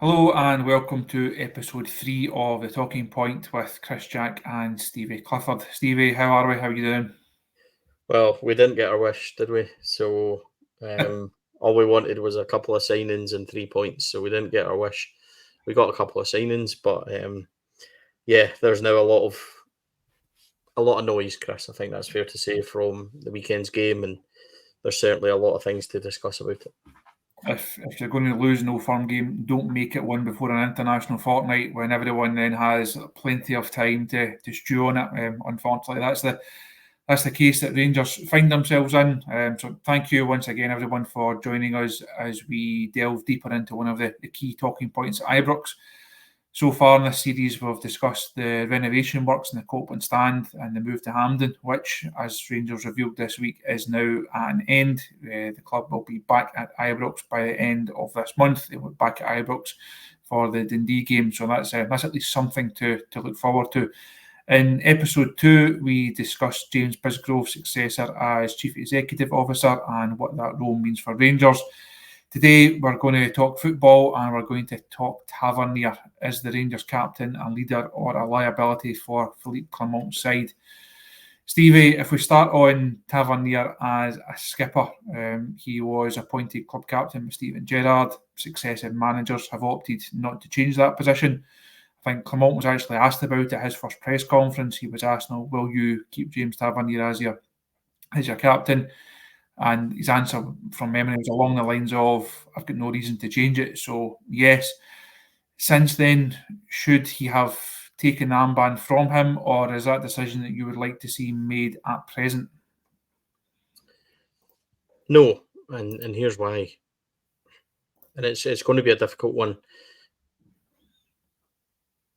Hello and welcome to episode 3 of The Talking Point with Chris, Jack and Stevie Clifford. Stevie, how are we? How are you doing? Well, we didn't get our wish, did we? So all we wanted was a couple of signings and 3 points. So we didn't get our wish. We got a couple of signings, but yeah, there's now a lot of noise, Chris. I think that's fair to say from the weekend's game, and there's certainly a lot of things to discuss about it. If you're going to lose no firm game, don't make it one before an international fortnight when everyone then has plenty of time to stew on it. Unfortunately, that's the case that Rangers find themselves in. So thank you once again, everyone, for joining us as we delve deeper into one of the key talking points at Ibrox. So far in this series, we've discussed the renovation works in the Copeland stand and the move to Hampden, which, as Rangers revealed this week, is now at an end. The club will be back at Ibrox by the end of this month. They will be back at Ibrox for the Dundee game, so that's at least something to look forward to. In episode 2, we discussed James Bisgrove's successor as Chief Executive Officer and what that role means for Rangers. Today, we're going to talk football and we're going to talk Tavernier. Is the Rangers captain a leader or a liability for Philippe Clement's side? Stevie, if we start on Tavernier as a skipper, he was appointed club captain by Steven Gerrard. Successive managers have opted not to change that position. I think Clement was actually asked about it at his first press conference. He was asked, "No, will you keep James Tavernier as your captain?" And his answer from memory was along the lines of, "I've got no reason to change it." So, yes. Since then, should he have taken the armband from him, or is that a decision that you would like to see made at present? No, and here's why. And it's going to be a difficult one.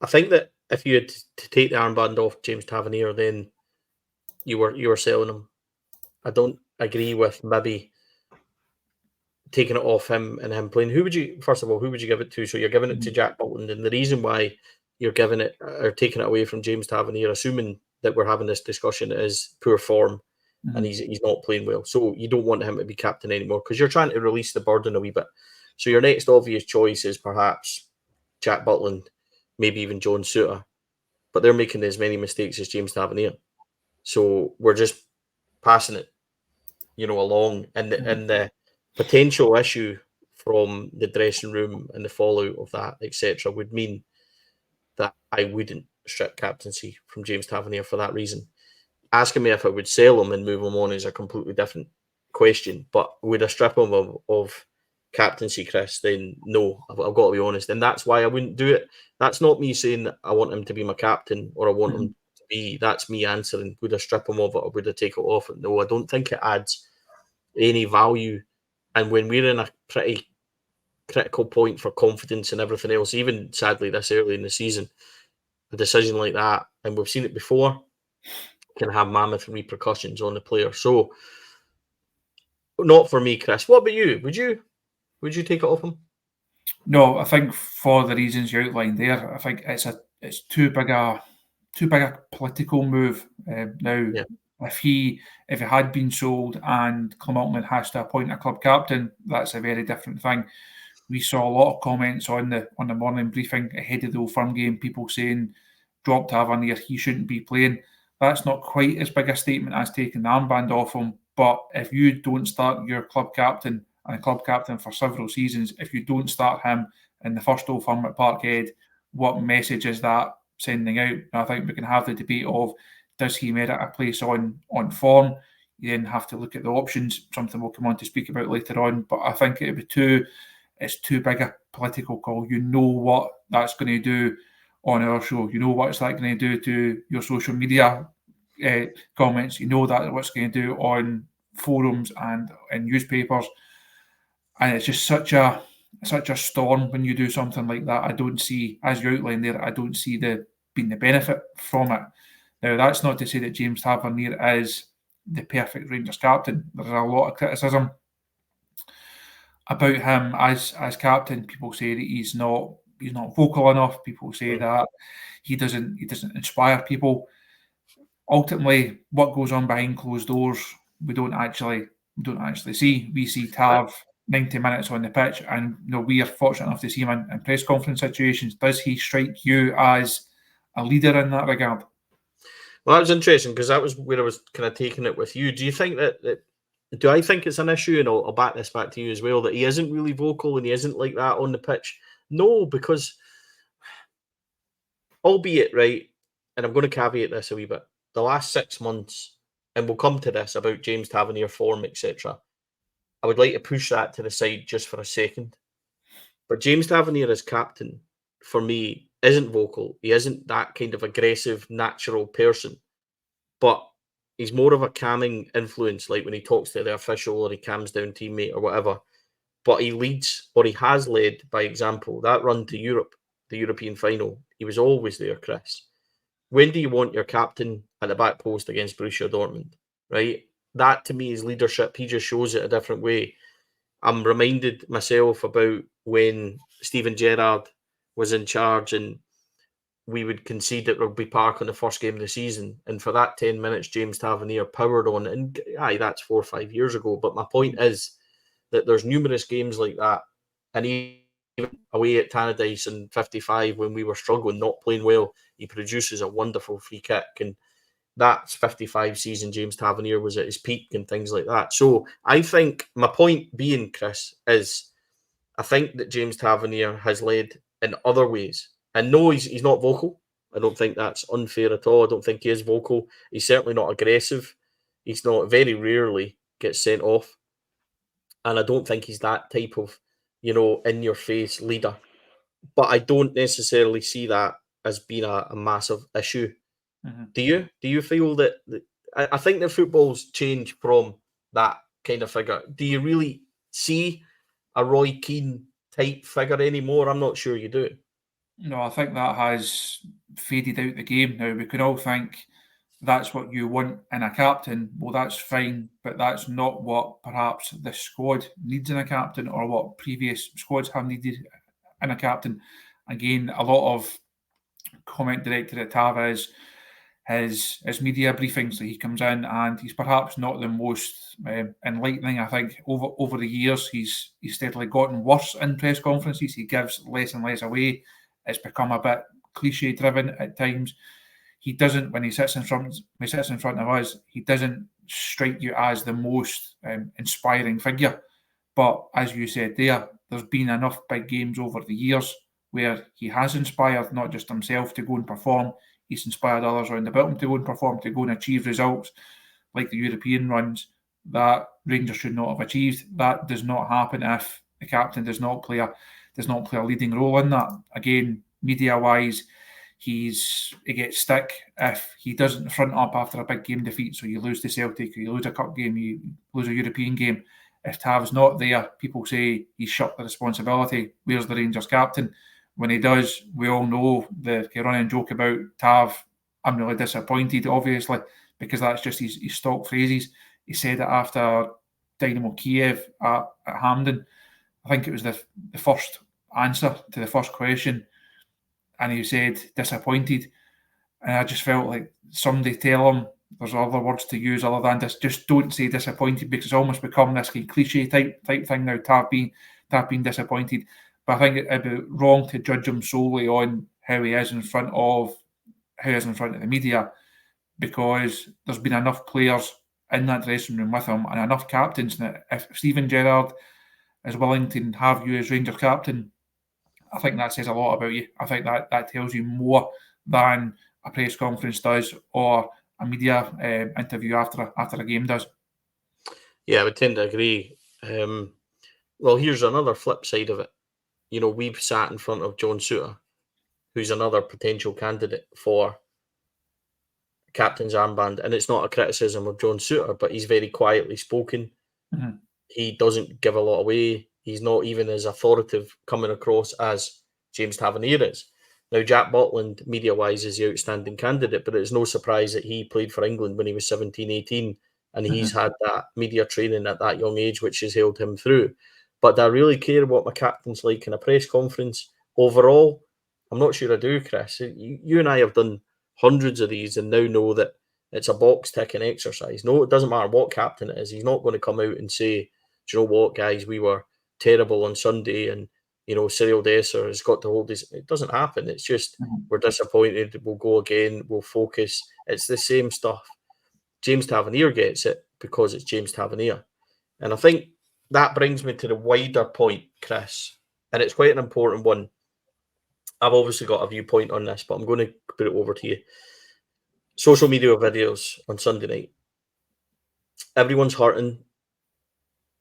I think that if you had to take the armband off James Tavernier, then you were selling him. I don't agree with maybe taking it off him and him playing. Who would you give it to? So you're giving it to Jack Butland, and the reason why you're giving it or taking it away from James Tavernier, assuming that we're having this discussion, is poor form, and he's not playing well. So you don't want him to be captain anymore because you're trying to release the burden a wee bit. So your next obvious choice is perhaps Jack Butland, maybe even John Souttar, but they're making as many mistakes as James Tavernier. So we're just passing it, along, and the potential issue from the dressing room and the fallout of that, etc., would mean that I wouldn't strip captaincy from James Tavernier for that reason. Asking me if I would sell him and move him on is a completely different question. But would I strip him of captaincy, Chris? Then no, I've got to be honest. And that's why I wouldn't do it. That's not me saying that I want him to be my captain or I want him to be. That's me answering, would I strip him of it or would I take it off? No, I don't think it adds any value. And when we're in a pretty critical point for confidence and everything else, even sadly this early in the season, a decision like that, and we've seen it before, can have mammoth repercussions on the player. So, not for me, Chris. What about you? Would you take it off him? No, I think for the reasons you outlined there, I think it's too big a political move. Now, Yeah. if he had been sold and Clement has to appoint a club captain, that's a very different thing. We saw a lot of comments on the morning briefing ahead of the Old Firm game, people saying, "Drop Tavernier, he shouldn't be playing." That's not quite as big a statement as taking the armband off him. But if you don't start your club captain and a club captain for several seasons, if you don't start him in the first Old Firm at Parkhead, what message is that sending out? And I think we can have the debate of, does he merit a place on form? You then have to look at the options, something we'll come on to speak about later on. But I think it's too big a political call. You know what that's going to do on our show. You know what's that going to do to your social media comments. You know that what's going to do on forums and in newspapers. And it's just such a storm when you do something like that. I don't see, as you outlined there, I don't see the benefit from it. Now, that's not to say that James Tavernier is the perfect Rangers captain. There's a lot of criticism about him as captain. People say that he's not vocal enough. People say that he doesn't inspire people. Ultimately, what goes on behind closed doors, we don't actually see. We see Tav 90 minutes on the pitch, and we are fortunate enough to see him in press conference situations. Does he strike you as a leader in that regard? Well, that was interesting because that was where I was kind of taking it with you. Do you think that do I think it's an issue, and I'll back this back to you as well, that he isn't really vocal and he isn't like that on the pitch? No, because albeit, right, and I'm going to caveat this a wee bit, the last 6 months, and we'll come to this about James Tavernier form, etc. I would like to push that to the side just for a second. But James Tavernier as captain, for me, isn't vocal. He isn't that kind of aggressive, natural person. But he's more of a calming influence, like when he talks to the official or he calms down teammate or whatever. But he leads, or he has led by example. That run to Europe, the European final, he was always there, Chris. When do you want your captain at the back post against Borussia Dortmund, right? That to me is leadership. He just shows it a different way. I'm reminded myself about when Steven Gerrard was in charge and we would concede at Rugby Park on the first game of the season. And for that 10 minutes, James Tavernier powered on. And aye, that's 4 or 5 years ago. But my point is that there's numerous games like that. And even away at Tannadice in 55, when we were struggling, not playing well, he produces a wonderful free kick. And that's 55 season James Tavernier was at his peak and things like that. So I think my point being, Chris, is I think that James Tavernier has led in other ways. And no, he's not vocal. I don't think that's unfair at all. I don't think he is vocal. He's certainly not aggressive. He's not, very rarely gets sent off. And I don't think he's that type of, in-your-face leader. But I don't necessarily see that as being a massive issue. Mm-hmm. Do you feel that I think that football's changed from that kind of figure? Do you really see a Roy Keane type figure anymore? I'm not sure you do. No, I think that has faded out the game now. We can all think that's what you want in a captain. Well, that's fine, but that's not what perhaps the squad needs in a captain or what previous squads have needed in a captain. Again, a lot of comment directed at Tavares, his media briefings that he comes in, and he's perhaps not the most enlightening. I think over the years he's steadily gotten worse in press conferences. He gives less and less away. It's become a bit cliche driven at times. He doesn't, when he sits in front of us, he doesn't strike you as the most inspiring figure. But as you said there's been enough big games over the years where he has inspired not just himself to go and perform, he's inspired others around about him to go and perform, to go and achieve results like the European runs that Rangers should not have achieved. That does not happen if the captain does not play a leading role in that. Again, media-wise, he gets stick if he doesn't front up after a big game defeat. So you lose to Celtic, or you lose a cup game, you lose a European game. If Tav's not there, people say he's shirked the responsibility. Where's the Rangers captain? When he does, we all know the running joke about Tav. I'm really disappointed, obviously, because that's just his stock phrases. He said it after Dynamo Kiev at Hampden. I think it was the first answer to the first question, and he said disappointed. And I just felt like somebody tell him there's other words to use other than this. Just don't say disappointed, because it's almost become this kind of cliche type thing now. Tav being disappointed. But I think it'd be wrong to judge him solely on how he is in front of the media, because there's been enough players in that dressing room with him and enough captains that if Steven Gerrard is willing to have you as Rangers captain, I think that says a lot about you. I think that tells you more than a press conference does or a media interview after a game does. Yeah, I would tend to agree. Well, here's another flip side of it. We've sat in front of John Souttar, who's another potential candidate for captain's armband. And it's not a criticism of John Souttar, but he's very quietly spoken. Mm-hmm. He doesn't give a lot away. He's not even as authoritative coming across as James Tavernier is. Now, Jack Butland, media-wise, is the outstanding candidate, but it's no surprise that he played for England when he was 17, 18, and he's had that media training at that young age, which has held him through. But do I really care what my captain's like in a press conference? Overall, I'm not sure I do, Chris. You and I have done hundreds of these and now know that it's a box-ticking exercise. No, it doesn't matter what captain it is. He's not going to come out and say, do you know what, guys, we were terrible on Sunday and, Cyril Dessers has got to hold his... It doesn't happen. It's just, we're disappointed, we'll go again, we'll focus. It's the same stuff. James Tavernier gets it because it's James Tavernier. And I think that brings me to the wider point, Chris, and it's quite an important one. I've obviously got a viewpoint on this, but I'm going to put it over to you. Social media videos on Sunday night. Everyone's hurting.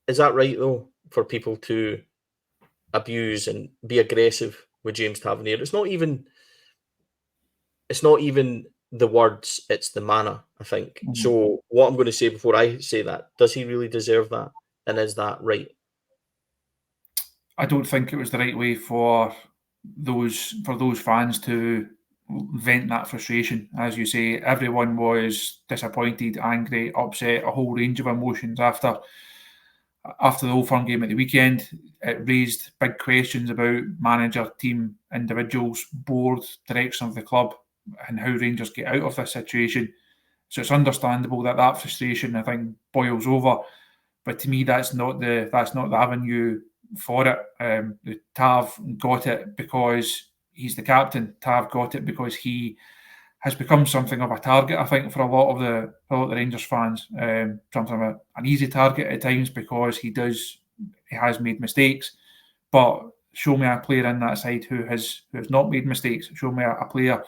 Is that right, though, for people to abuse and be aggressive with James Tavernier? It's not even the words, it's the manner, I think. So what I'm going to say before I say that, does he really deserve that? And is that right? I don't think it was the right way for those fans to vent that frustration. As you say, everyone was disappointed, angry, upset, a whole range of emotions after the Old Firm game at the weekend. It raised big questions about manager, team, individuals, board, direction of the club, and how Rangers get out of this situation. So it's understandable that frustration, I think, boils over. But to me, that's not the avenue for it. Tav got it because he's the captain. Tav got it because he has become something of a target, I think, for a lot of the Rangers fans. Something of an easy target at times because he has made mistakes. But show me a player in that side who has not made mistakes. Show me a player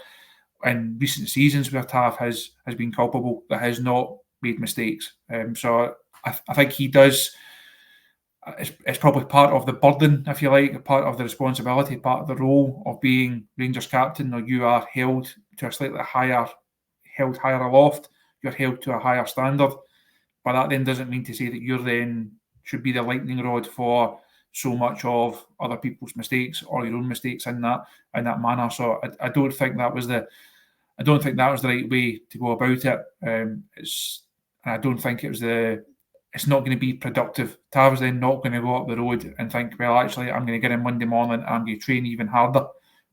in recent seasons where Tav has been culpable, that has not made mistakes. So I think he does. It's probably part of the burden, if you like, part of the responsibility, part of the role of being Rangers captain. Or you are held to a slightly higher aloft. You're held to a higher standard. But that then doesn't mean to say that you then should be the lightning rod for so much of other people's mistakes or your own mistakes in that manner. So I don't think that was the right way to go about it. I don't think it was it's not going to be productive. Tav's then not going to go up the road and think, well, actually, I'm going to get in Monday morning and I'm going to train even harder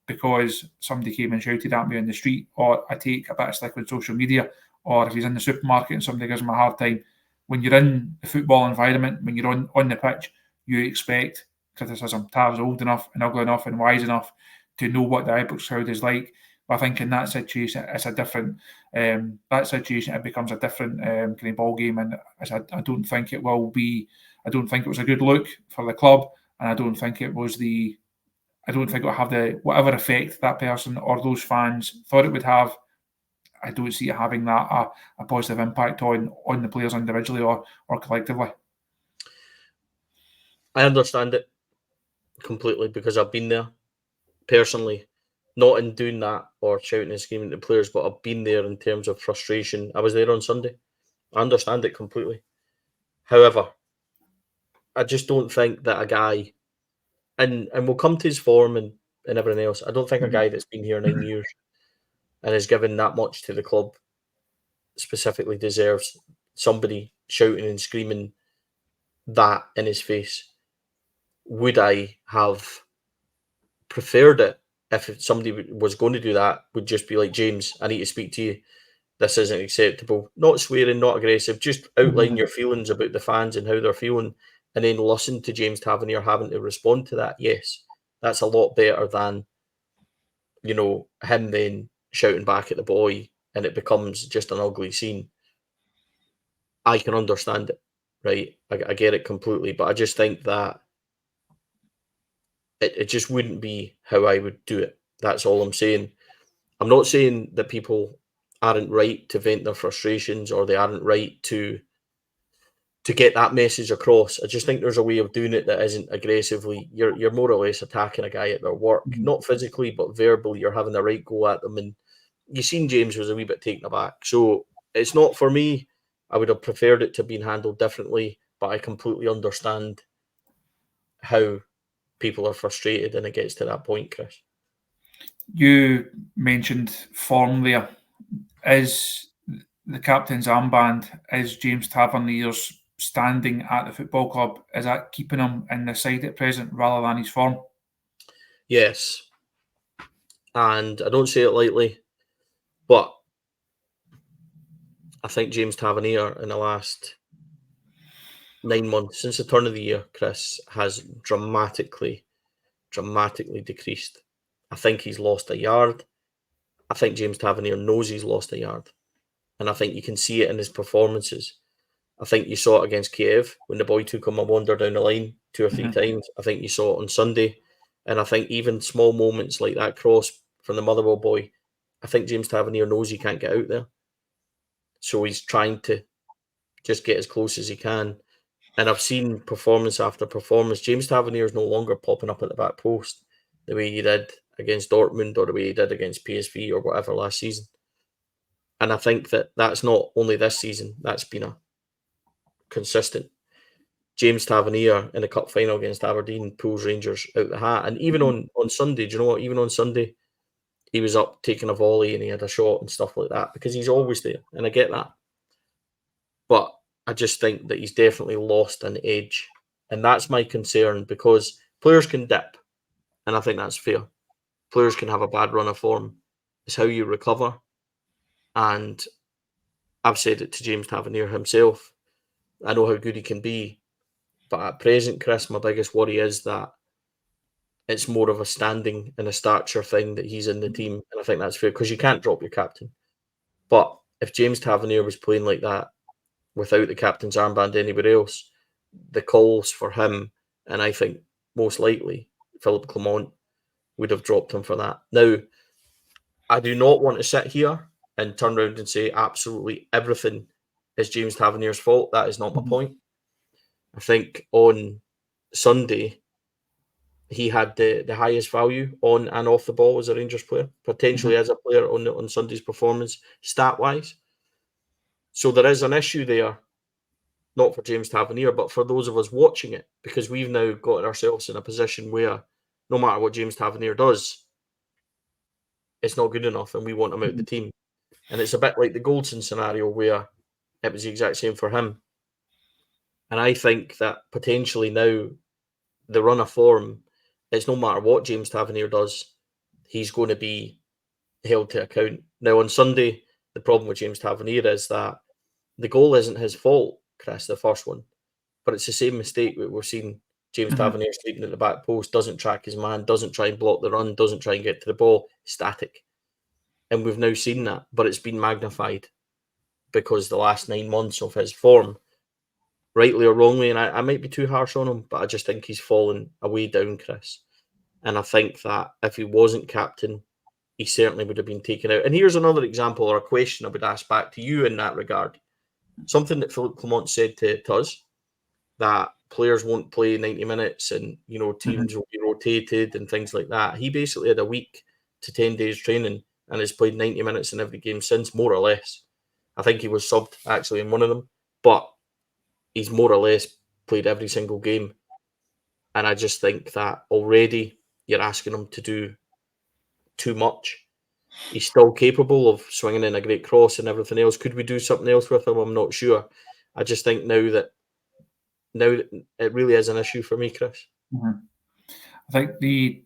because somebody came and shouted at me on the street, or I take a bit of stick on social media, or if he's in the supermarket and somebody gives him a hard time. When you're in the football environment, when you're on the pitch, you expect criticism. Tav's old enough and ugly enough and wise enough to know what the Ibrox crowd is like. But I think in that situation, it's a different. It becomes a different kind of ball game, and I don't think it will be. I don't think it was a good look for the club, and I don't think it was the. I don't think it will have the whatever effect that person or those fans thought it would have. I don't see it having that a positive impact on the players individually or collectively. I understand it completely because I've been there personally. Not in doing that or shouting and screaming at the players, but I've been there in terms of frustration. I was there on Sunday. I understand it completely. However, I just don't think that a guy, and we'll come to his form and everything else, I don't think a guy that's been here 9 years and has given that much to the club specifically deserves somebody shouting and screaming that in his face. Would I have preferred it if somebody was going to do that? Would just be like, James, I need to speak to you. This isn't acceptable. Not swearing, not aggressive. Just outline your feelings about the fans and how they're feeling, and then listen to James Tavernier having to respond to that. Yes, that's a lot better than, him then shouting back at the boy and it becomes just an ugly scene. I can understand it, right? I get it completely, but I just think that it just wouldn't be how I would do it. That's all I'm saying. I'm not saying that people aren't right to vent their frustrations or they aren't right to get that message across. I just think there's a way of doing it that isn't aggressively. You're more or less attacking a guy at their work, not physically, but verbally. You're having a right go at them. And you seen James was a wee bit taken aback. So it's not for me. I would have preferred it to be handled differently, but I completely understand how people are frustrated and it gets to that point, Chris. You mentioned form there. Is the captain's armband, is James Tavernier's standing at the football club, is that keeping him in the side at present rather than his form? Yes. And I don't say it lightly, but I think James Tavernier in the last 9 months, since the turn of the year, Chris, has dramatically decreased. I think he's lost a yard. I think James Tavernier knows he's lost a yard. And I think you can see it in his performances. I think you saw it against Kiev when the boy took him a wander down the line 2 or 3 times. I think you saw it on Sunday. And I think even small moments like that cross from the Motherwell boy, I think James Tavernier knows he can't get out there. So he's trying to just get as close as he can. And I've seen performance after performance. James Tavernier is no longer popping up at the back post the way he did against Dortmund or the way he did against PSV or whatever last season. And I think that that's not only this season, that's been a consistent. James Tavernier in the cup final against Aberdeen pulls Rangers out the hat. And even on Sunday, do you know what? Even on Sunday, he was up taking a volley and he had a shot and stuff like that because he's always there. And I get that. But I just think that he's definitely lost an edge. And that's my concern because players can dip. And I think that's fair. Players can have a bad run of form. It's how you recover. And I've said it to James Tavernier himself. I know how good he can be. But at present, Chris, my biggest worry is that it's more of a standing and a stature thing that he's in the team. And I think that's fair because you can't drop your captain. But if James Tavernier was playing like that without the captain's armband anywhere else, the calls for him, and I think most likely Philippe Clement would have dropped him for that. Now, I do not want to sit here and turn around and say absolutely everything is James Tavernier's fault. That is not my point. I think on Sunday, he had the highest value on and off the ball as a Rangers player, potentially as a player on Sunday's performance, stat-wise. So there is an issue there, not for James Tavernier, but for those of us watching it, because we've now got ourselves in a position where no matter what James Tavernier does, it's not good enough and we want him out the team. And it's a bit like the Goldson scenario where it was the exact same for him. And I think that potentially now the run of form, it's no matter what James Tavernier does, he's going to be held to account. Now, on Sunday, the problem with James Tavernier is that the goal isn't his fault, Chris, the first one, but it's the same mistake that we're seeing James Tavernier sleeping at the back post, doesn't track his man, doesn't try and block the run, doesn't try and get to the ball, static. And we've now seen that, but it's been magnified because the last 9 months of his form, rightly or wrongly, and I might be too harsh on him, but I just think he's fallen away down, Chris. And I think that if he wasn't captain, he certainly would have been taken out. And here's another example or a question I would ask back to you in that regard. Something that Philippe Clement said to us, that players won't play 90 minutes and, you know, teams will be rotated and things like that. He basically had a week to 10 days training and has played 90 minutes in every game since, more or less. I think he was subbed actually in one of them, but he's more or less played every single game. And I just think that already you're asking him to do too much. He's still capable of swinging in a great cross and everything else. Could we do something else with him? I'm not sure. I just think now that it really is an issue for me, Chris. I think the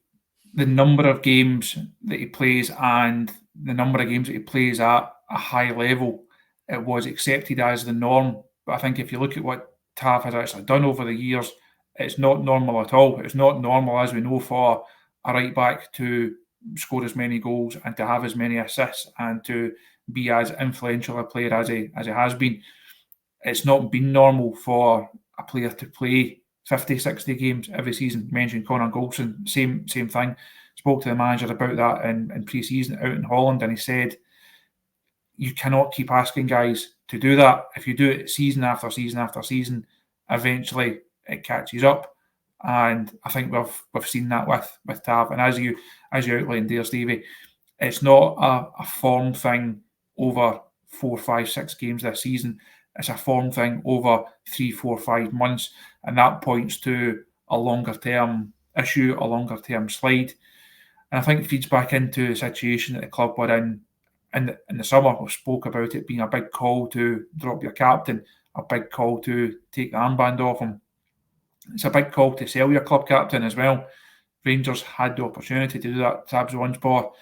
number of games that he plays and the number of games that he plays at a high level, it was accepted as the norm. But I think if you look at what Tav has actually done over the years, it's not normal at all. It's not normal, as we know, for a right back to score as many goals and to have as many assists and to be as influential a player as he has been. It's not been normal for a player to play 50, 60 games every season. You mentioned Conor Goldson, same thing. Spoke to the manager about that in pre-season out in Holland, and he said, you cannot keep asking guys to do that. If you do it season after season after season, eventually it catches up. And I think we've seen that with Tav. And as you outlined there, Stevie, it's not a form thing over 4, 5, 6 games this season. It's a form thing over 3, 4, 5 months. And that points to a longer term issue, a longer term slide. And I think it feeds back into the situation that the club were in the summer. We spoke about it being a big call to drop your captain, a big call to take the armband off him. It's a big call to sell your club captain as well. Rangers had the opportunity to do that. Trabzonspor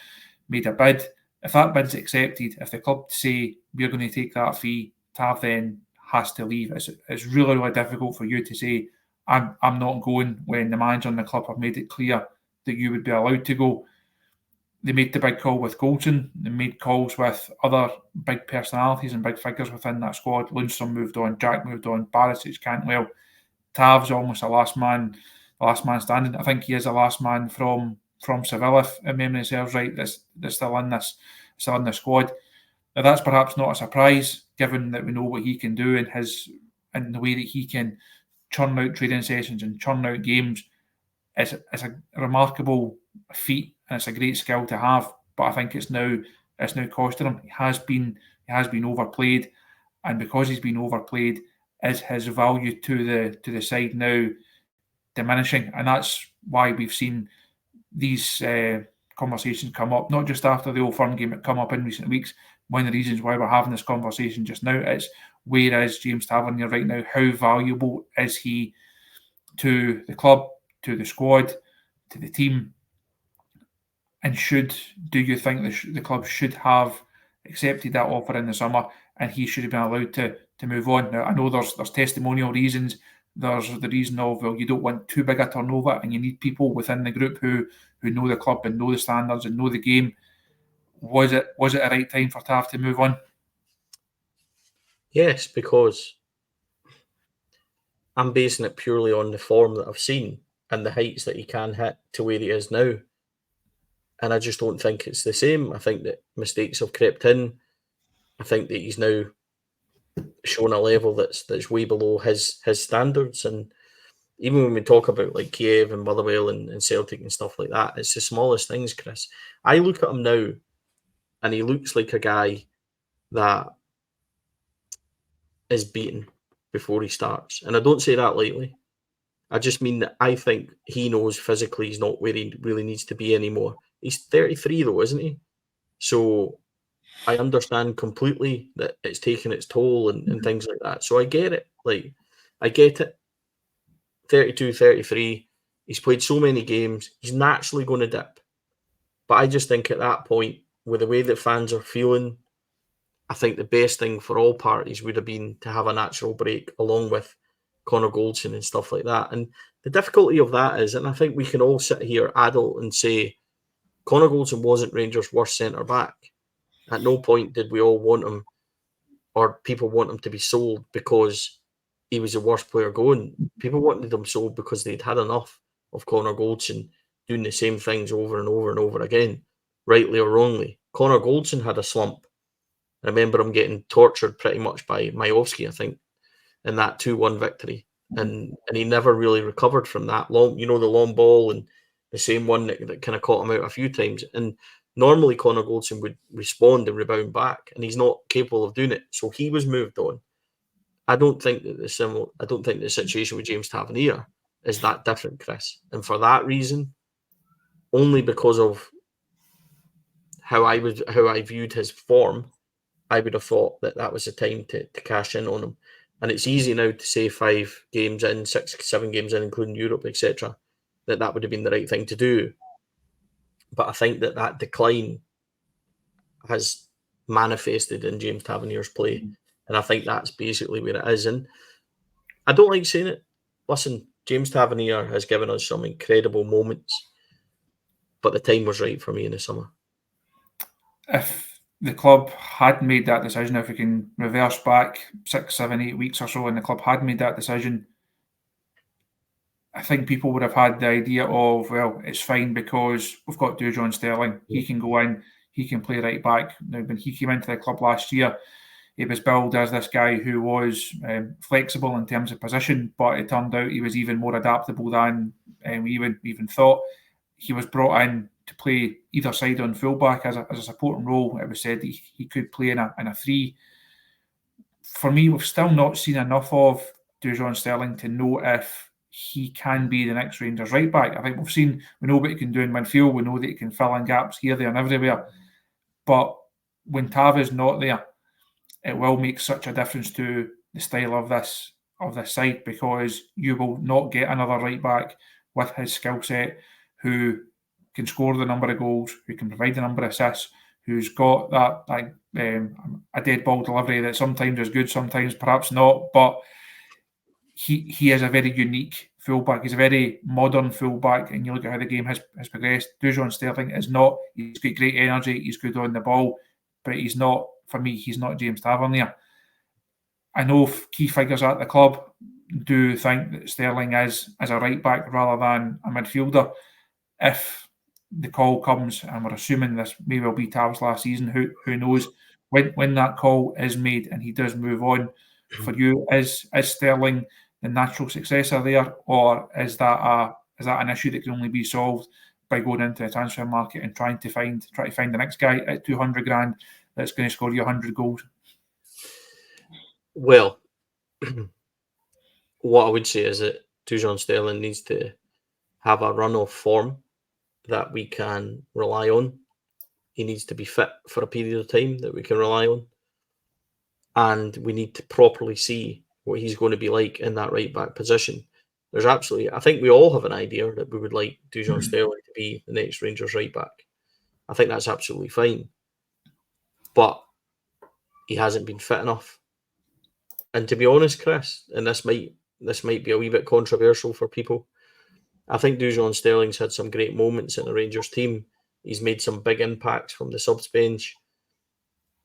made a bid. If that bid's accepted, if the club say we're going to take that fee, Tav then has to leave. It's really, really difficult for you to say, I'm not going, when the manager and the club have made it clear that you would be allowed to go. They made the big call with Goldson. They made calls with other big personalities and big figures within that squad. Lundstrom moved on, Jack moved on, Barisic, Cantwell. Tav's almost the last man standing. I think he is the last man from Seville, if memory serves right, that's still in this squad. Now that's perhaps not a surprise, given that we know what he can do and the way that he can churn out training sessions and churn out games. It's a remarkable feat and it's a great skill to have. But I think it's now costing him. He has been overplayed, and because he's been overplayed, is his value to the side now diminishing, and that's why we've seen these conversations come up, not just after the Old Firm game, it come up in recent weeks. One of the reasons why we're having this conversation just now is, where is James Tavernier right now? How valuable is he to the club, to the squad, to the team? And do you think the club should have accepted that offer in the summer and he should have been allowed to move on? Now, I know there's testimonial reasons. There's the reason of, well, you don't want too big a turnover and you need people within the group who know the club and know the standards and know the game. Was it a right time for Tav to move on? Yes, because I'm basing it purely on the form that I've seen and the heights that he can hit to where he is now. And I just don't think it's the same. I think that mistakes have crept in. I think that he's now shown a level that's way below his standards. And even when we talk about like Kiev and Motherwell and Celtic and stuff like that, it's the smallest things, Chris. I look at him now and he looks like a guy that is beaten before he starts. And I don't say that lightly. I just mean that I think he knows physically he's not where he really needs to be anymore. He's 33 though, isn't he? So I understand completely that it's taken its toll and things like that. So I get it. Like, I get it. 32, 33. He's played so many games. He's naturally going to dip. But I just think at that point, with the way that fans are feeling, I think the best thing for all parties would have been to have a natural break along with Connor Goldson and stuff like that. And the difficulty of that is, and I think we can all sit here adult and say, Connor Goldson wasn't Rangers' worst centre-back. At no point did we all want him, or people want him to be sold because he was the worst player going. People wanted him sold because they'd had enough of Connor Goldson doing the same things over and over and over again, rightly or wrongly. Connor Goldson had a slump. I remember him getting tortured pretty much by Majowski, I think, in that 2-1 victory. And he never really recovered from that the long ball and the same one that kind of caught him out a few times. And normally Connor Goldson would respond and rebound back, and he's not capable of doing it. So he was moved on. I don't think that the situation with James Tavernier is that different, Chris. And for that reason, only because of how I viewed his form, I would have thought that was the time to cash in on him. And it's easy now to say 5 games in, 6, 7 games in, including Europe, etc., that would have been the right thing to do. But I think that decline has manifested in James Tavernier's play. And I think that's basically where it is. And I don't like saying it. Listen, James Tavernier has given us some incredible moments, but the time was right for me in the summer. If the club had made that decision, if we can reverse back 6, 7, 8 weeks or so, and the club had made that decision, I think people would have had the idea of, well, it's fine because we've got Dujon Sterling. He can go in, he can play right back. Now, when he came into the club last year, he was billed as this guy who was flexible in terms of position, but it turned out he was even more adaptable than we even thought. He was brought in to play either side on fullback as a supporting role. It was said he could play in a 3. For me, we've still not seen enough of Dujon Sterling to know if he can be the next Rangers right back. I think we know what he can do in midfield. We know that he can fill in gaps here, there and everywhere. But when Tav is not there, it will make such a difference to the style of this side, because you will not get another right back with his skill set who can score the number of goals, who can provide the number of assists, who's got that a dead ball delivery that sometimes is good, sometimes perhaps not, but he is a very unique fullback. He's a very modern fullback, and you look at how the game has progressed. Dujon Sterling is not. He's got great energy. He's good on the ball, but he's not. For me, he's not James Tavernier. I know key figures at the club do think that Sterling is as a right back rather than a midfielder. If the call comes, and we're assuming this may well be Tav's last season, who knows, when that call is made and he does move on, for you, is Sterling the natural successor there, or is that an issue that can only be solved by going into the transfer market and try to find the next guy at 200 grand that's going to score you 100 goals? Well, what I would say is that Dujon Sterling needs to have a run of form that we can rely on. He needs to be fit for a period of time that we can rely on. And we need to properly see what he's going to be like in that right back position. I think we all have an idea that we would like Dujon Sterling to be the next Rangers right back. I think that's absolutely fine. But he hasn't been fit enough. And to be honest, Chris, and this might be a wee bit controversial for people, I think Dujon Sterling's had some great moments in the Rangers team. He's made some big impacts from the subs bench.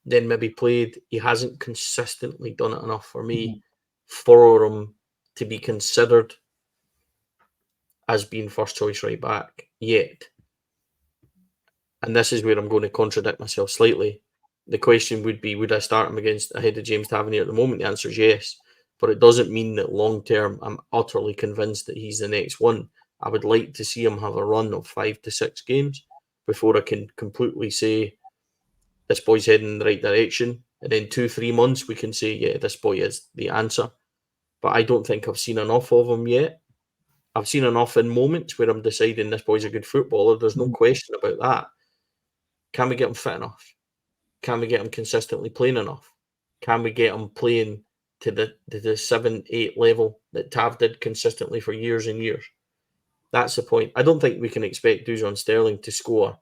Then maybe played. He hasn't consistently done it enough for me for him to be considered as being first choice right back yet. And this is where I'm going to contradict myself slightly. The question would be, would I start him ahead of James Tavernier at the moment? The answer is yes. But it doesn't mean that long term I'm utterly convinced that he's the next one. I would like to see him have a run of 5 to 6 games before I can completely say this boy's heading in the right direction. And in 2-3 months, we can say, yeah, this boy is the answer. But I don't think I've seen enough of him yet. I've seen enough in moments where I'm deciding this boy's a good footballer. There's no question about that. Can we get him fit enough? Can we get him consistently playing enough? Can we get him playing to the 7-8 level that Tav did consistently for years and years? That's the point. I don't think we can expect Dujon Sterling to score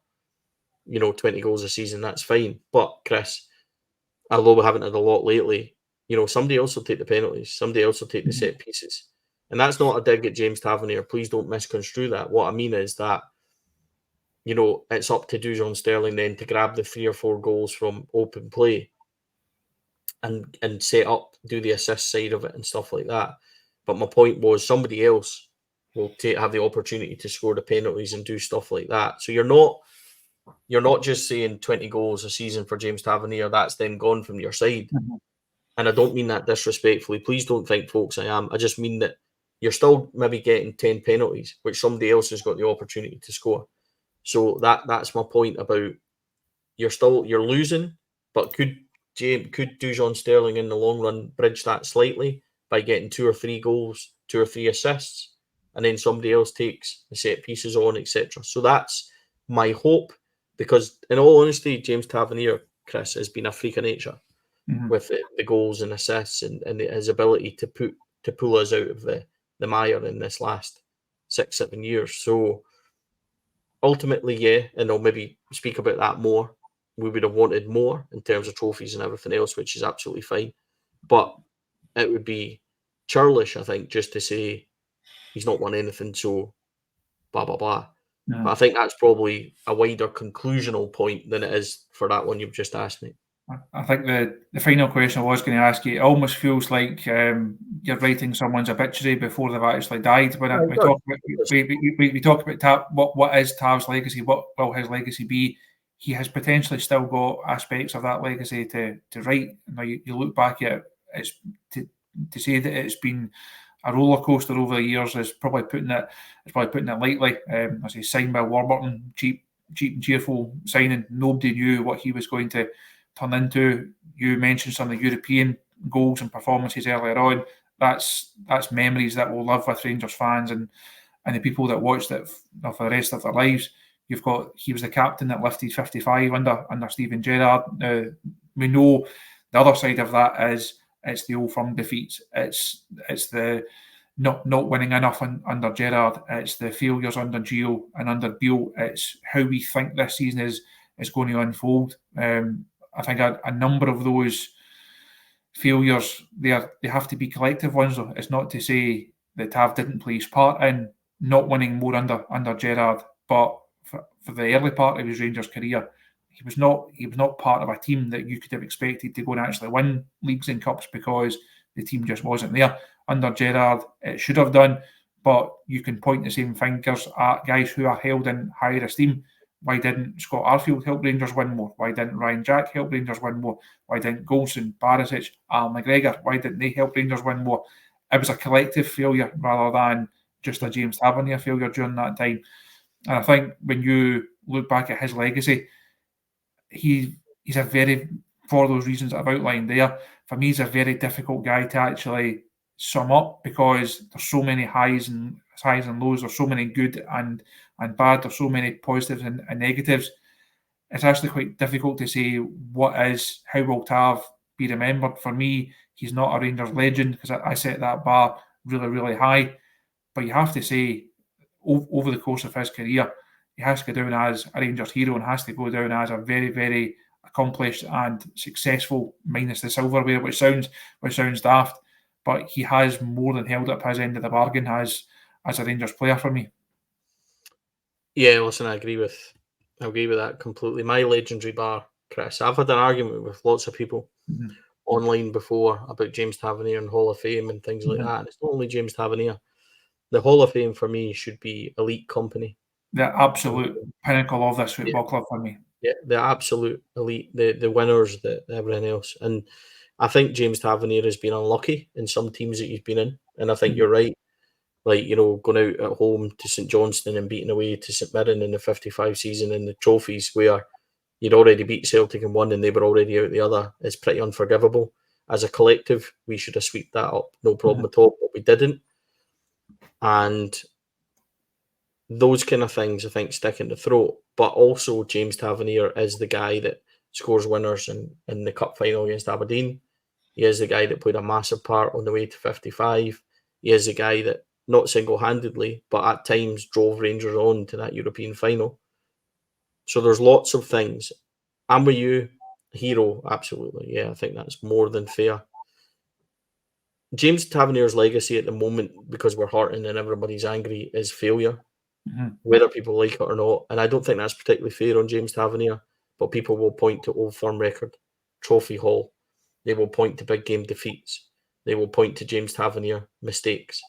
20 goals a season. That's fine. But Chris, although we haven't had a lot lately, somebody else will take the penalties. Somebody else will take the set pieces. And that's not a dig at James Tavernier. Please don't misconstrue that. What I mean is that, it's up to Dujon Sterling then to grab the 3 or 4 goals from open play and set up, do the assist side of it and stuff like that. But my point was somebody else will have the opportunity to score the penalties and do stuff like that. So you're not just saying 20 goals a season for James Tavernier. That's then gone from your side. And I don't mean that disrespectfully. Please don't think, folks, I am. I just mean that you're still maybe getting 10 penalties, which somebody else has got the opportunity to score. So that's my point about you're losing, but could Dujon Sterling in the long run bridge that slightly by getting 2 or 3 goals, 2 or 3 assists, and then somebody else takes the set pieces on, etc. So that's my hope, because in all honesty, James Tavernier, Chris, has been a freak of nature with the goals and assists and his ability to pull us out of the mire in this last 6-7 years. So ultimately, yeah, and I'll maybe speak about that more. We would have wanted more in terms of trophies and everything else, which is absolutely fine. But it would be churlish, I think, just to say he's not won anything, so blah, blah, blah. Yeah. But I think that's probably a wider conclusional point than it is for that one you've just asked me. I think the final question I was going to ask you, it almost feels like you're writing someone's obituary before they've actually died. When we talk about Tav, what is Tav's legacy? What will his legacy be? He has potentially still got aspects of that legacy to write. Now you look back at it, to say that it's been a roller coaster over the years is probably putting it lightly. As he signed by Warburton, cheap and cheerful signing. Nobody knew what he was going to turn into. You mentioned some of the European goals and performances earlier on. That's memories that will live with Rangers fans and the people that watched it for the rest of their lives. He was the captain that lifted 55 under Steven Gerrard. We know the other side of that is it's the Old Firm defeats. It's the not winning enough under Gerrard. It's the failures under Gio and under Beale. It's how we think this season is is going to unfold. I think a number of those failures, they have to be collective ones, though. It's not to say that Tav didn't play his part in not winning more under Gerrard, but for the early part of his Rangers career, he was not part of a team that you could have expected to go and actually win leagues and cups, because the team just wasn't there. Under Gerrard, it should have done, but you can point the same fingers at guys who are held in higher esteem. Why didn't Scott Arfield help Rangers win more? Why didn't Ryan Jack help Rangers win more? Why didn't Goldson, Barisic, Al McGregor, why didn't they help Rangers win more? It was a collective failure rather than just a James Tavernier failure during that time. And I think when you look back at his legacy, he's a very, for those reasons that I've outlined there, for me, he's a very difficult guy to actually sum up, because there's so many highs and lows, there's so many good and bad, there's so many positives and negatives. It's actually quite difficult to say how will Tav be remembered. For me, he's not a Rangers legend, because I set that bar really, really high. But you have to say, over the course of his career, he has to go down as a Rangers hero and has to go down as a very, very accomplished and successful, minus the silverware, which sounds daft, but he has more than held up his end of the bargain as a Rangers player for me. Yeah, listen, I agree with that completely. My legendary bar, Chris, I've had an argument with lots of people online before about James Tavernier and Hall of Fame and things like that. And it's not only James Tavernier. The Hall of Fame for me should be elite company. The absolute pinnacle of this football club for me. Yeah, the absolute elite, the winners, everything else. And I think James Tavernier has been unlucky in some teams that he's been in. And I think you're right. Like, going out at home to St Johnstone and beating away to St Mirren in the 55 season in the trophies, where you'd already beat Celtic in one and they were already out the other, is pretty unforgivable. As a collective, we should have swept that up, no problem at all, but we didn't. And those kind of things, I think, stick in the throat. But also, James Tavernier is the guy that scores winners in the cup final against Aberdeen. He is the guy that played a massive part on the way to 55. He is the guy that, not single-handedly, but at times drove Rangers on to that European final. So there's lots of things. I'm with you. Hero, absolutely. Yeah, I think that's more than fair. James Tavernier's legacy at the moment, because we're hurting and everybody's angry, is failure, whether people like it or not. And I don't think that's particularly fair on James Tavernier, but people will point to Old Firm record, Trophy Hall. They will point to big game defeats. They will point to James Tavernier mistakes.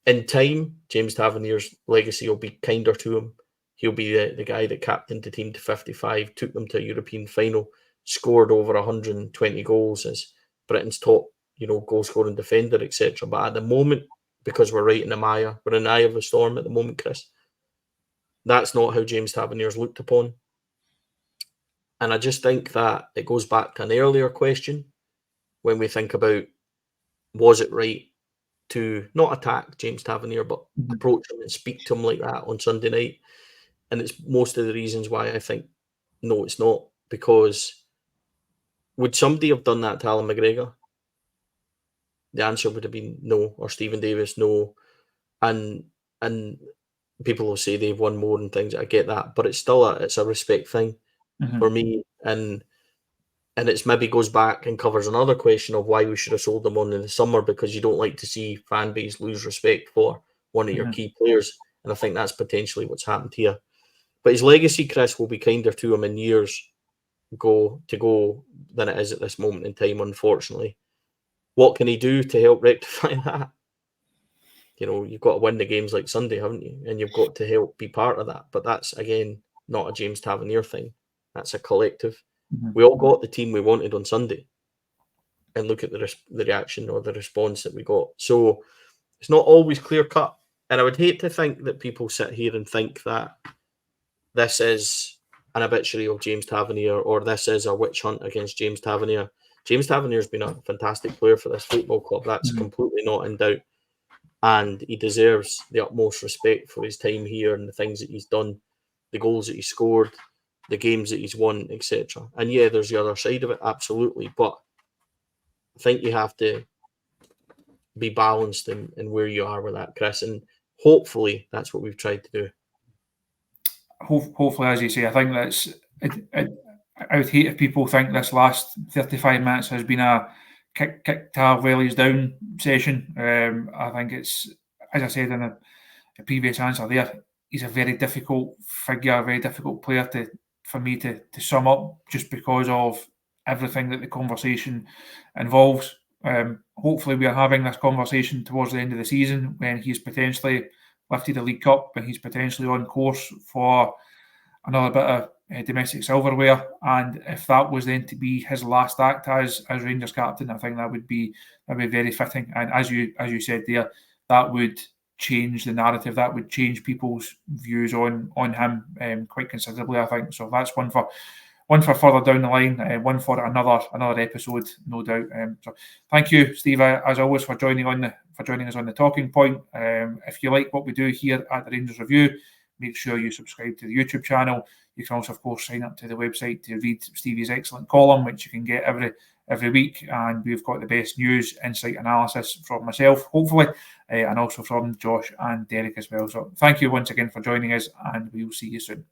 In time, James Tavernier's legacy will be kinder to him. He'll be the guy that captained the team to 55, took them to a European final, scored over 120 goals as Britain's top, goal scoring defender, etc. But at the moment, because we're right in the mire, we're in the eye of the storm at the moment, Chris. That's not how James Tavernier's looked upon. And I just think that it goes back to an earlier question when we think about, was it right to not attack James Tavernier, but approach him and speak to him like that on Sunday night? And it's most of the reasons why I think, no, it's not. Because would somebody have done that to Alan McGregor? The answer would have been no. Or Stephen Davis, no. And people will say they've won more and things. I get that. But it's still it's a respect thing for me. And it's maybe goes back and covers another question of why we should have sold them on in the summer, because you don't like to see fan base lose respect for one of your key players. And I think that's potentially what's happened here. But his legacy, Chris, will be kinder to him in years go than it is at this moment in time, unfortunately. What can he do to help rectify that? You've got to win the games like Sunday, haven't you? And you've got to help be part of that. But that's, again, not a James Tavernier thing. That's a collective. We all got the team we wanted on Sunday. And look at the reaction or the response that we got. So it's not always clear-cut. And I would hate to think that people sit here and think that this is an obituary of James Tavernier, or this is a witch hunt against James Tavernier. James Tavernier has been a fantastic player for this football club. That's completely not in doubt. And he deserves the utmost respect for his time here and the things that he's done, the goals that he scored, the games that he's won, etc. And yeah, there's the other side of it, absolutely. But I think you have to be balanced in where you are with that, Chris. And hopefully that's what we've tried to do. hopefully, as you say, I think that's. I would hate if people think this last 35 minutes has been a kick Tavernier down session. I think it's, as I said in a previous answer there, he's a very difficult figure, a very difficult player for me to sum up, just because of everything that the conversation involves. Hopefully we are having this conversation towards the end of the season when he's potentially lifted the League Cup and he's potentially on course for another bit of domestic silverware. And if that was then to be his last act as Rangers captain, I think that would be very fitting. And as you said there, that would change the narrative. That would change people's views on him quite considerably, I think. So that's one for further down the line, one for another episode, no doubt. So thank you, Steve, as always, for joining us on the Talking Point. If you like what we do here at the Rangers Review, make sure you subscribe to the YouTube channel. You can also, of course, sign up to the website to read Stevie's excellent column, which you can get every week. And we've got the best news, insight, analysis from myself, hopefully, and also from Josh and Derek as well. So thank you once again for joining us, and we will see you soon.